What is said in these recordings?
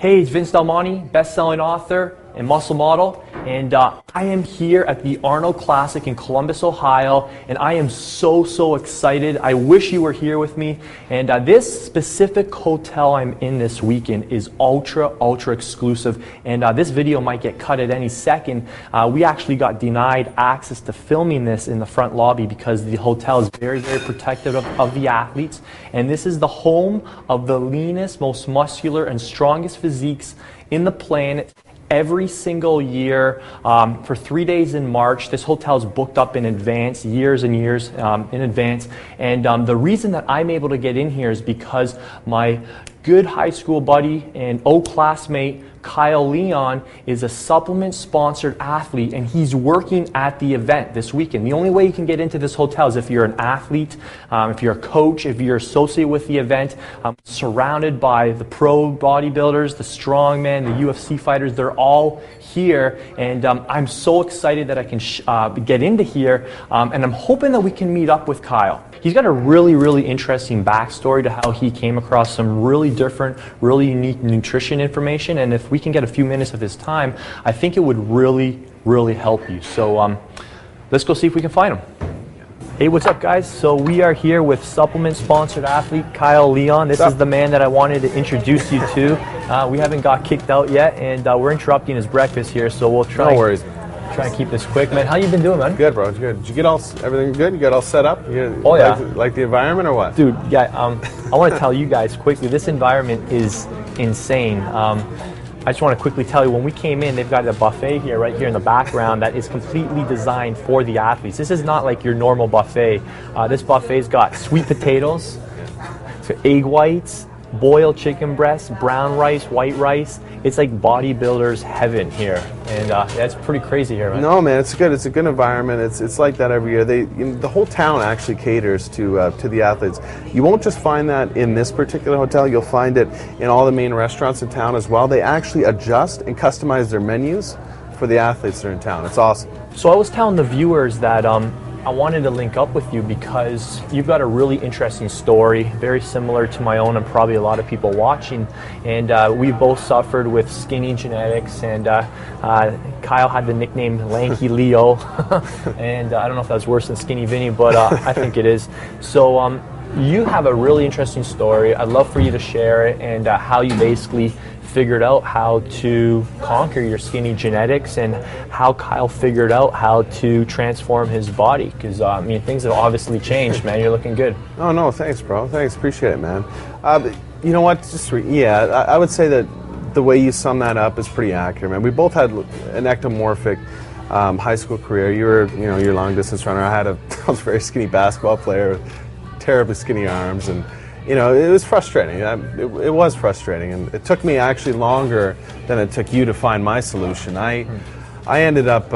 Hey, it's Vince Delmonte, best-selling author and muscle model, and I am here at the Arnold Classic in Columbus, Ohio, and I am so excited. I wish you were here with me, and this specific hotel I'm in this weekend is ultra exclusive, and this video might get cut at any second. We actually got denied access to filming this in the front lobby because the hotel is very protective of the athletes, and this is the home of the leanest, most muscular, and strongest physiques in the planet. Every single year, for 3 days in March, this hotel is booked up in advance, years and years in advance. And the reason that I'm able to get in here is because my good high school buddy and old classmate, Kyle Leon, is a supplement-sponsored athlete, and he's working at the event this weekend. The only way you can get into this hotel is if you're an athlete, if you're a coach, if you're associated with the event, surrounded by the pro bodybuilders, the strongmen, the UFC fighters. They're all here, and I'm so excited that I can get into here, and I'm hoping that we can meet up with Kyle. He's got a really interesting backstory to how he came across some really different, really unique nutrition information, and if we can get a few minutes of his time, I think it would really help you. So let's go see if we can find him. Hey, what's up, guys? So we are here with supplement-sponsored athlete Kyle Leon. This is the man that I wanted to introduce you to. We haven't got kicked out yet, and we're interrupting his breakfast here, so we'll try. No worries. Try and keep this quick, man. How you been doing, man? Good, bro. It's good. Did you get everything good? You got all set up? Oh yeah. Like the environment or what? Dude, yeah. I want to tell you guys quickly. This environment is insane. I just want to quickly tell you, when we came in, they've got a buffet here, right here in the background, that is completely designed for the athletes. This is not like your normal buffet. This buffet's got sweet potatoes, egg whites, boiled chicken breasts, brown rice, white rice. It's like bodybuilders' heaven here, and that's pretty crazy here, man. No, man, it's good. It's a good environment. It's like that every year. The whole town actually caters to the athletes. You won't just find that in this particular hotel. You'll find it in all the main restaurants in town as well. They actually adjust and customize their menus for the athletes that are in town. It's awesome. So I was telling the viewers that I wanted to link up with you because you've got a really interesting story, very similar to my own and probably a lot of people watching. And we both suffered with skinny genetics, and Kyle had the nickname Lanky Leo. And I don't know if that's worse than Skinny Vinny, but I think it is. So you have a really interesting story. I'd love for you to share it, and how you basically figured out how to conquer your skinny genetics, and how Kyle figured out how to transform his body, because I mean, things have obviously changed, man. You're looking good. Oh no, thanks, bro. Thanks, appreciate it, man. You know what? I would say that the way you sum that up is pretty accurate, man. We both had an ectomorphic high school career. You were, your long distance runner. I was a very skinny basketball player with terribly skinny arms, and it was frustrating. It was frustrating, and it took me actually longer than it took you to find my solution. I ended up,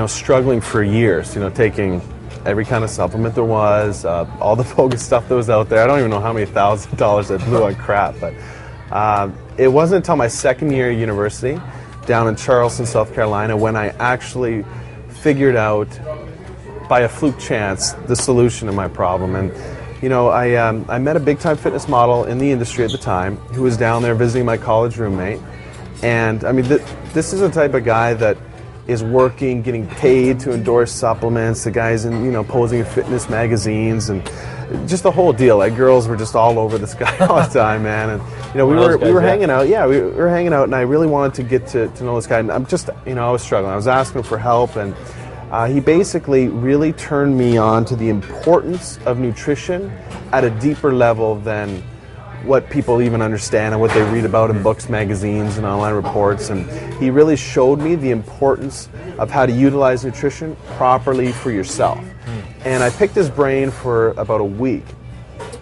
struggling for years, taking every kind of supplement there was, all the bogus stuff that was out there. I don't even know how many thousands of dollars I blew on crap, but it wasn't until my second year at university down in Charleston, South Carolina, when I actually figured out, by a fluke chance, the solution to my problem. And I met a big-time fitness model in the industry at the time who was down there visiting my college roommate. And I mean, this is the type of guy that is working, getting paid to endorse supplements. The guy's in, posing in fitness magazines, and just the whole deal. Like, girls were just all over this guy all the time, man. And we were hanging out. Yeah, we were hanging out, and I really wanted to get to know this guy. And I'm just, I was struggling. I was asking for help, and he basically really turned me on to the importance of nutrition at a deeper level than what people even understand and what they read about in books, magazines, and online reports. And he really showed me the importance of how to utilize nutrition properly for yourself. And I picked his brain for about a week.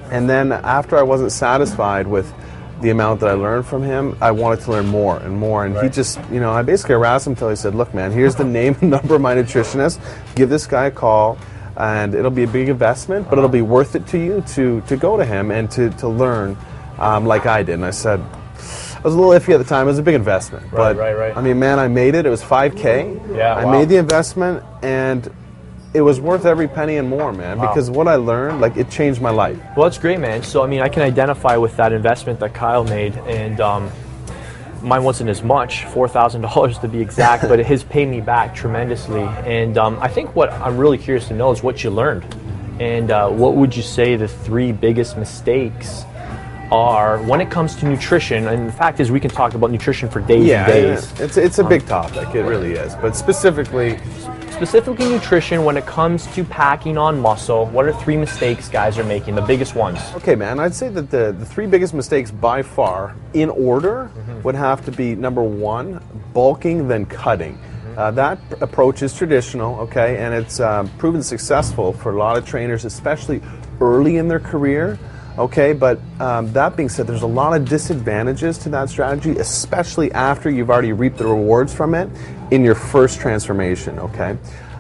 And then after I wasn't satisfied with the amount that I learned from him, I wanted to learn more and more. And He just, I basically harassed him until he said, look, man, here's the name and number of my nutritionist. Give this guy a call, and it'll be a big investment, but it'll be worth it to you to go to him and to learn like I did. And I said, I was a little iffy at the time. It was a big investment. Right. I mean, man, I made it. It was $5K. Yeah, I made the investment, and it was worth every penny and more, man, because what I learned, like, it changed my life. Well, that's great, man. So, I mean, I can identify with that investment that Kyle made, and mine wasn't as much, $4,000 to be exact, but it has paid me back tremendously. And I think what I'm really curious to know is what you learned. And what would you say the 3 biggest mistakes are when it comes to nutrition? And the fact is, we can talk about nutrition for days and days. Yeah, it's a big topic, it really is. But specifically nutrition when it comes to packing on muscle, what are 3 mistakes guys are making, the biggest ones? Okay, man, I'd say that the 3 biggest mistakes by far, in order, would have to be, number 1, bulking, then cutting. That approach is traditional, okay, and it's proven successful for a lot of trainers, especially early in their career. Okay, but that being said, there's a lot of disadvantages to that strategy, especially after you've already reaped the rewards from it in your first transformation, okay?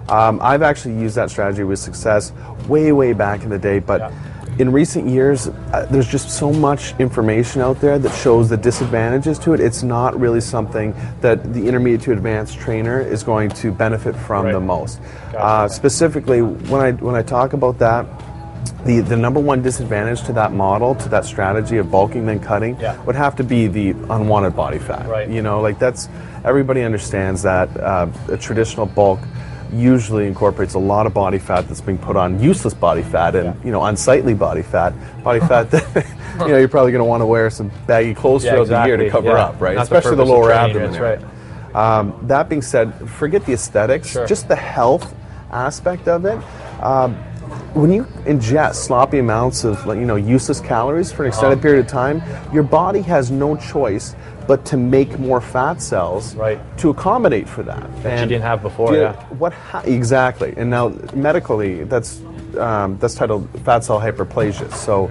I've actually used that strategy with success way back in the day, but in recent years, there's just so much information out there that shows the disadvantages to it. It's not really something that the intermediate to advanced trainer is going to benefit from the most. Specifically, when I talk about that, the number 1 disadvantage to that model, to that strategy of bulking then cutting, would have to be the unwanted body fat. You know, like everybody understands that a traditional bulk usually incorporates a lot of body fat that's being put on useless body fat and unsightly body fat that you're probably going to want to wear some baggy clothes throughout the year to cover up, right? That's especially the lower abdomen. That's right. That being said, forget the aesthetics, just the health aspect of it. When you ingest sloppy amounts of useless calories for an extended period of time, your body has no choice but to make more fat cells to accommodate for that. That you didn't have before. Exactly. And now medically, that's titled fat cell hyperplasia. So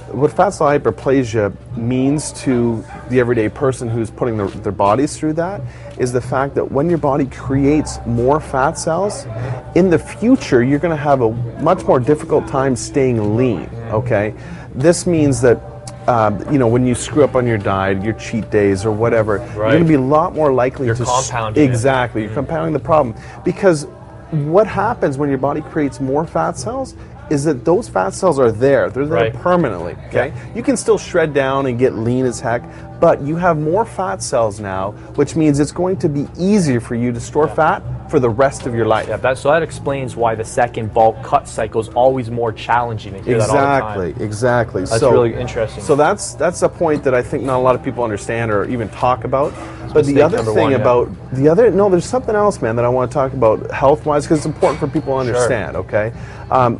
what fat cell hyperplasia means to the everyday person who's putting their bodies through that is the fact that when your body creates more fat cells, in the future you're going to have a much more difficult time staying lean, okay? This means that when you screw up on your diet, your cheat days or whatever, you're going to be a lot more likely to compounding exactly, you're compounding the problem. Because what happens when your body creates more fat cells is that those fat cells are there. They're there permanently, okay? You can still shred down and get lean as heck, but you have more fat cells now, which means it's going to be easier for you to store fat for the rest of your life. So that explains why the second bulk cut cycle is always more challenging. I hear that all the time. Exactly. That's really interesting. So that's a point that I think not a lot of people understand or even talk about. But mistake the other number thing one, there's something else, man, that I want to talk about health-wise because it's important for people to understand, okay?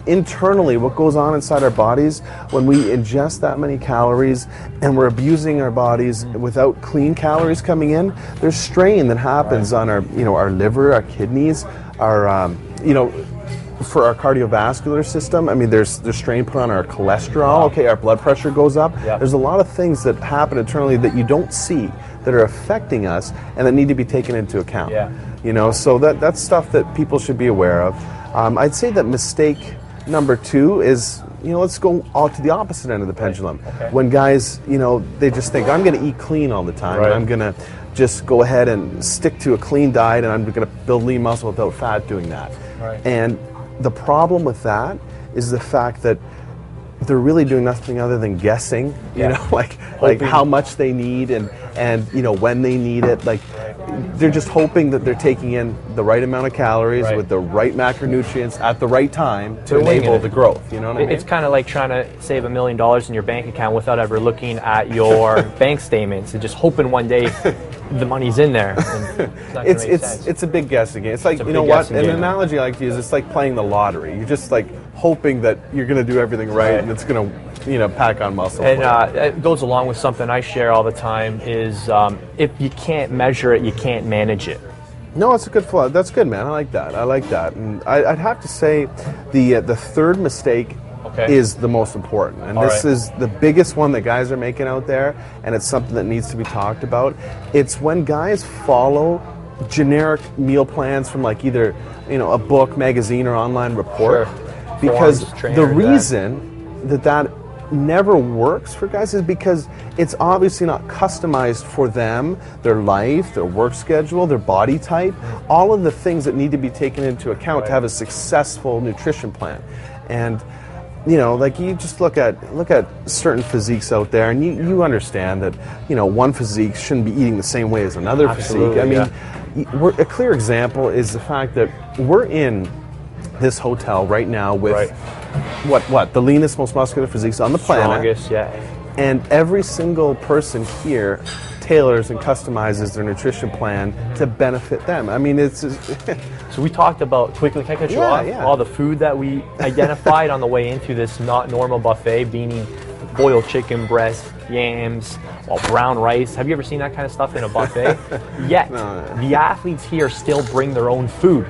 Internally, what goes on inside our bodies when we ingest that many calories and we're abusing our bodies without clean calories coming in, there's strain that happens on our liver, our kidneys, our for our cardiovascular system. I mean, there's strain put on our cholesterol. Okay, our blood pressure goes up. There's a lot of things that happen internally that you don't see that are affecting us and that need to be taken into account. So that's stuff that people should be aware of. I'd say that mistake number 2 is, let's go all to the opposite end of the pendulum. When guys, they just think, I'm going to eat clean all the time, and I'm going to just go ahead and stick to a clean diet, and I'm going to build lean muscle without fat doing that. And the problem with that is the fact that they're really doing nothing other than guessing, like how much they need and when they need it. Like they're just hoping that they're taking in the right amount of calories with the right macronutrients at the right time to enable the growth. You know what I mean? It's kind of like trying to save $1 million in your bank account without ever looking at your bank statements and just hoping one day the money's in there. It's a big guessing game. It's like, you know what? An analogy I like to use, it's like playing the lottery. You're just like hoping that you're going to do everything right and it's going to pack on muscle. And it goes along with something I share all the time is if you can't measure it, you can't manage it. No, it's a good flaw. That's good, man. I like that. And I'd have to say the third mistake is the most important. And this is the biggest one that guys are making out there, and it's something that needs to be talked about. It's when guys follow generic meal plans from like either a book, magazine, or online report. Because the reason that never works for guys is because it's obviously not customized for them, their life, their work schedule, their body type, all of the things that need to be taken into account to have a successful nutrition plan. And you know, like you just look at certain physiques out there, and you understand that, you know, one physique shouldn't be eating the same way as another physique. I mean, a clear example is the fact that we're in this hotel right now with what the leanest, most muscular physiques on the planet. Strongest, yeah. And every single person here tailors and customizes their nutrition plan to benefit them. I mean, it's so we talked about quickly. Can I cut you off? Yeah. All the food that we identified on the way into this not normal buffet, being boiled chicken breast, yams, brown rice. Have you ever seen that kind of stuff in a buffet? Yet the athletes here still bring their own food.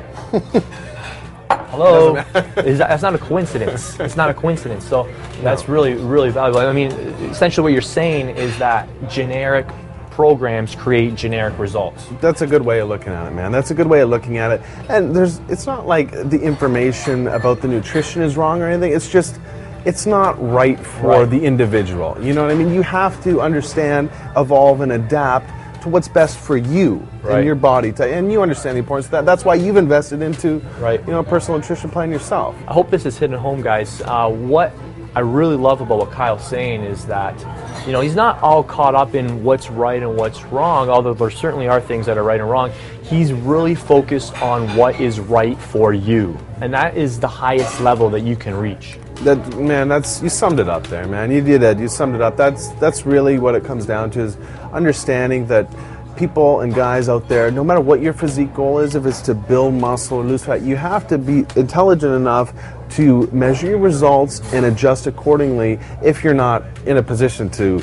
Hello, that's not a coincidence. It's not a coincidence. So that's really, really valuable. I mean, essentially what you're saying is that generic programs create generic results. That's a good way of looking at it, man. That's a good way of looking at it. And it's not like the information about the nutrition is wrong or anything. It's just, it's not right for the individual. You know what I mean? You have to understand, evolve, and adapt to what's best for you and your body type. And you understand the importance of that. That's why you've invested into you know, a personal nutrition plan yourself. I hope this is hitting home, guys. What I really love about what Kyle's saying is that, you know, he's not all caught up in what's right and what's wrong, although there certainly are things that are right and wrong. He's really focused on what is right for you. And that is the highest level that you can reach. You summed it up there, man. You did it. You summed it up. That's really what it comes down to, is understanding that people and guys out there, no matter what your physique goal is, if it's to build muscle or lose fat, you have to be intelligent enough to measure your results and adjust accordingly if you're not in a position to,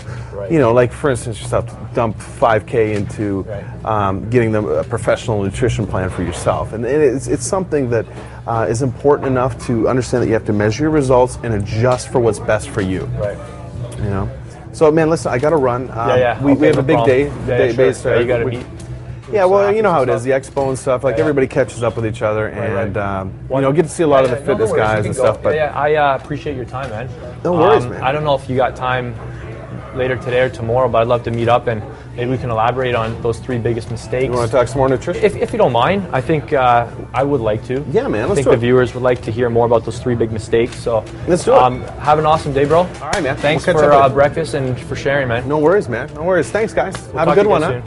you know, like for instance, yourself, dump 5K into getting them a professional nutrition plan for yourself. And it's something that is important enough to understand that you have to measure your results and adjust for what's best for you. You know? So, man, listen, I got to run. We have a big day. You got to meet. Yeah, well, you know how it is, the expo and stuff. Like everybody catches up with each other, and you know, get to see a lot of the fitness guys and stuff. But I appreciate your time, man. No worries, man. I don't know if you got time later today or tomorrow, but I'd love to meet up and maybe we can elaborate on those 3 biggest mistakes. You want to talk some more nutrition? If you don't mind, I think I would like to. Yeah, man, let's do it. I think the viewers would like to hear more about those 3 big mistakes. So let's do it. Have an awesome day, bro. All right, man. Thanks for breakfast and for sharing, man. No worries, man. No worries. Thanks, guys. Have a good one, huh?